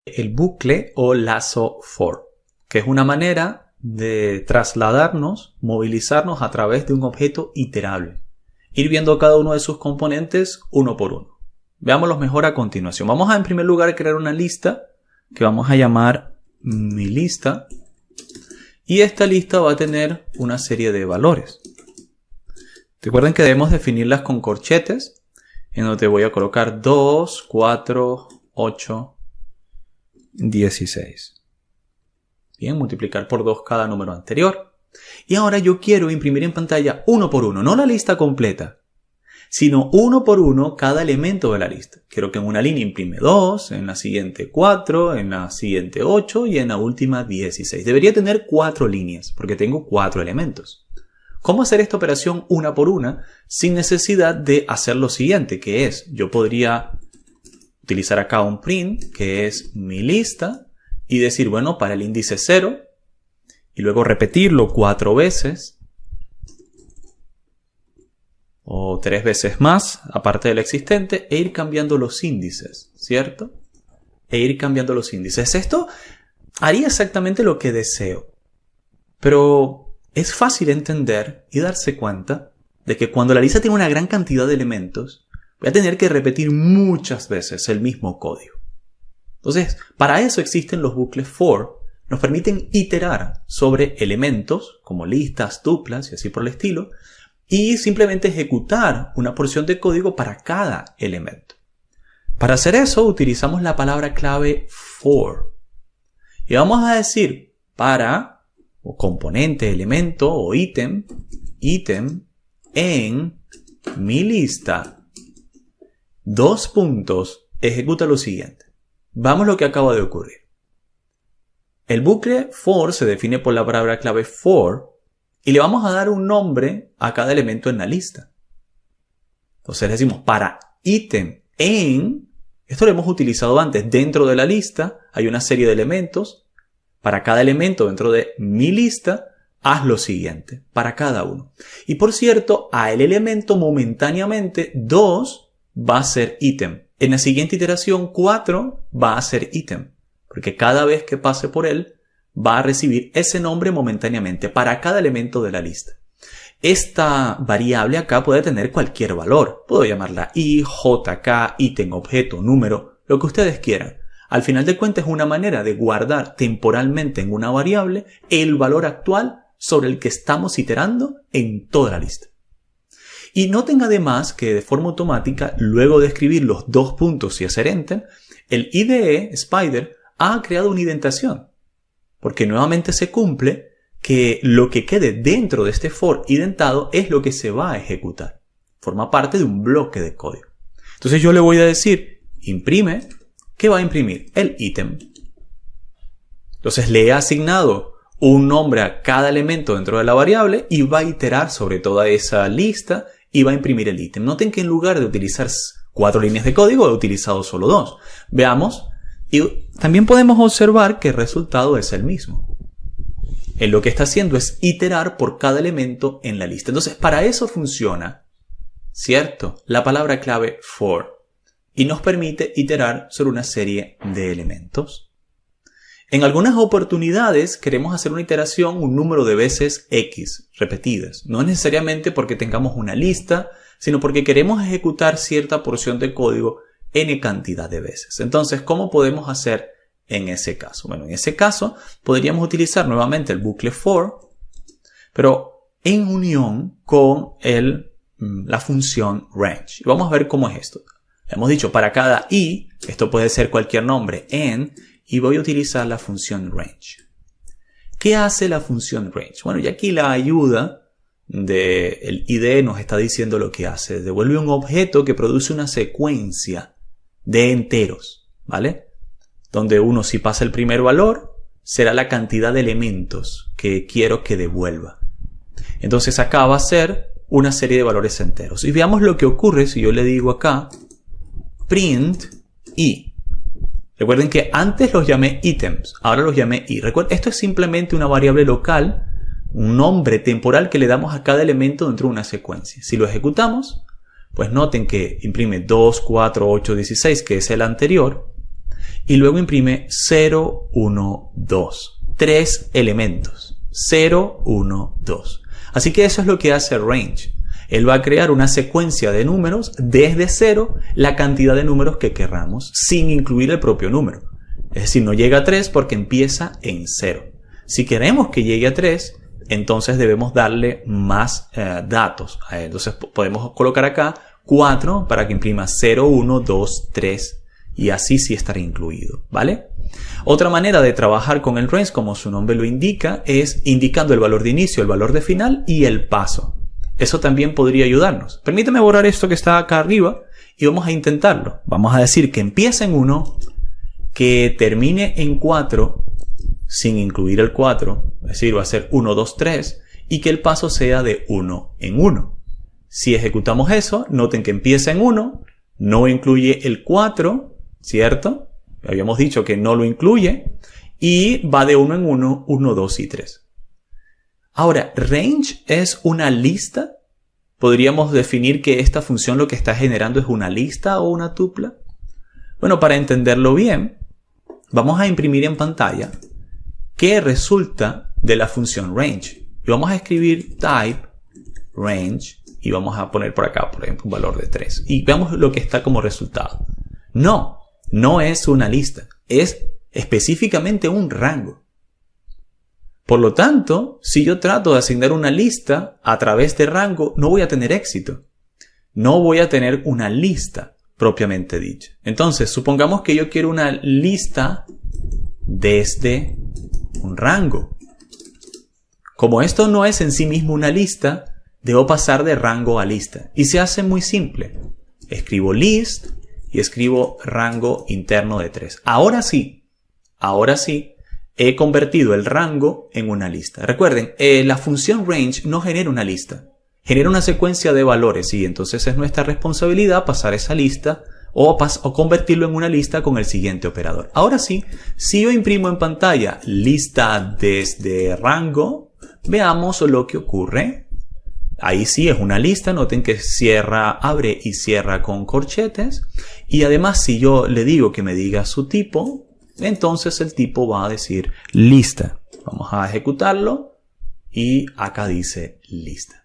el bucle o lazo for, que es una manera de trasladarnos, movilizarnos a través de un objeto iterable. Ir viendo cada uno de sus componentes uno por uno. Veámoslos mejor a continuación. Vamos a en primer lugar crear una lista que vamos a llamar mi lista. Y esta lista va a tener una serie de valores. Recuerden que debemos definirlas con corchetes, en donde voy a colocar 2, 4, 8, 16. Bien, multiplicar por 2 cada número anterior. Y ahora yo quiero imprimir en pantalla uno por uno, no la lista completa, sino uno por uno cada elemento de la lista. Quiero que en una línea imprime 2, en la siguiente 4, en la siguiente 8 y en la última 16. Debería tener 4 líneas, porque tengo 4 elementos. ¿Cómo hacer esta operación una por una sin necesidad de hacer lo siguiente? Que es, yo podría utilizar acá un print, que es mi lista, y decir, bueno, para el índice 0, y luego repetirlo 4 veces, o 3 veces más, aparte del existente, e ir cambiando los índices, ¿cierto? E ir cambiando los índices. Esto haría exactamente lo que deseo, pero es fácil entender y darse cuenta de que cuando la lista tiene una gran cantidad de elementos, voy a tener que repetir muchas veces el mismo código. Entonces, para eso existen los bucles for. Nos permiten iterar sobre elementos, como listas, tuplas y así por el estilo, y simplemente ejecutar una porción de código para cada elemento. Para hacer eso, utilizamos la palabra clave for. Y vamos a decir para, o componente, elemento o ítem en mi lista, dos puntos, ejecuta lo siguiente. Vamos a lo que acaba de ocurrir. El bucle for se define por la palabra clave for y le vamos a dar un nombre a cada elemento en la lista. Entonces decimos para ítem en, esto lo hemos utilizado antes, dentro de la lista hay una serie de elementos. Para cada elemento dentro de mi lista, haz lo siguiente, para cada uno. Y por cierto, a el elemento momentáneamente 2 va a ser ítem. En la siguiente iteración 4 va a ser ítem, porque cada vez que pase por él va a recibir ese nombre momentáneamente para cada elemento de la lista. Esta variable acá puede tener cualquier valor. Puedo llamarla i, jk, ítem, objeto, número, lo que ustedes quieran. Al final de cuentas es una manera de guardar temporalmente en una variable el valor actual sobre el que estamos iterando en toda la lista. Y noten además que de forma automática, luego de escribir los dos puntos y hacer Enter, el IDE Spider ha creado una indentación. Porque nuevamente se cumple que lo que quede dentro de este for indentado es lo que se va a ejecutar. Forma parte de un bloque de código. Entonces yo le voy a decir, imprime. ¿Qué va a imprimir? El ítem. Entonces le he asignado un nombre a cada elemento dentro de la variable y va a iterar sobre toda esa lista y va a imprimir el ítem. Noten que en lugar de utilizar 4 líneas de código he utilizado solo 2. Veamos. Y también podemos observar que el resultado es el mismo. Él lo que está haciendo es iterar por cada elemento en la lista. Entonces para eso funciona, ¿cierto?, la palabra clave for. Y nos permite iterar sobre una serie de elementos. En algunas oportunidades queremos hacer una iteración un número de veces X repetidas. No necesariamente porque tengamos una lista, sino porque queremos ejecutar cierta porción de código n cantidad de veces. Entonces, ¿cómo podemos hacer en ese caso? Bueno, en ese caso podríamos utilizar nuevamente el bucle for, pero en unión con la función range. Y vamos a ver cómo es esto. Hemos dicho para cada i, esto puede ser cualquier nombre en, y voy a utilizar la función range. ¿Qué hace la función range? Bueno, y aquí la ayuda del IDE nos está diciendo lo que hace. Devuelve un objeto que produce una secuencia de enteros, ¿vale? Donde uno, si pasa el primer valor, será la cantidad de elementos que quiero que devuelva. Entonces acá va a ser una serie de valores enteros. Y veamos lo que ocurre si yo le digo acá print i. Recuerden que antes los llamé items, ahora los llamé i. Recuerden, esto es simplemente una variable local, un nombre temporal que le damos a cada elemento dentro de una secuencia. Si lo ejecutamos, pues noten que imprime 2, 4, 8, 16, que es el anterior. y luego imprime 0, 1, 2. 3 elementos. 0, 1, 2. Así que eso es lo que hace range. Él va a crear una secuencia de números desde 0, la cantidad de números que querramos, sin incluir el propio número. Es decir, no llega a 3 porque empieza en 0. Si queremos que llegue a 3, entonces debemos darle más datos a él. Entonces podemos colocar acá 4 para que imprima 0, 1, 2, 3 y así sí estará incluido, ¿vale? Otra manera de trabajar con el range, como su nombre lo indica, es indicando el valor de inicio, el valor de final y el paso. Eso también podría ayudarnos. Permítame borrar esto que está acá arriba y vamos a intentarlo. Vamos a decir que empiece en 1, que termine en 4, sin incluir el 4, es decir, va a ser 1, 2, 3, y que el paso sea de 1 en 1. Si ejecutamos eso, noten que empieza en 1, no incluye el 4, ¿cierto? Habíamos dicho que no lo incluye, y va de 1 en 1, 1, 2 y 3. Ahora, range es una lista. ¿Podríamos definir que esta función lo que está generando es una lista o una tupla? Bueno, para entenderlo bien, vamos a imprimir en pantalla qué resulta de la función range. Y vamos a escribir type range y vamos a poner por acá, por ejemplo, un valor de 3. Y veamos lo que está como resultado. No es una lista. Es específicamente un rango. Por lo tanto, si yo trato de asignar una lista a través de rango, no voy a tener éxito. No voy a tener una lista propiamente dicha. Entonces, supongamos que yo quiero una lista desde un rango. Como esto no es en sí mismo una lista, debo pasar de rango a lista. Y se hace muy simple. Escribo list y escribo rango interno de 3. Ahora sí, he convertido el rango en una lista. Recuerden, la función range no genera una lista. Genera una secuencia de valores y entonces es nuestra responsabilidad pasar esa lista o convertirlo en una lista con el siguiente operador. Ahora sí, si yo imprimo en pantalla lista desde rango, veamos lo que ocurre. Ahí sí es una lista, noten que abre y cierra con corchetes. Y además si yo le digo que me diga su tipo, entonces el tipo va a decir lista. Vamos a ejecutarlo y acá dice lista.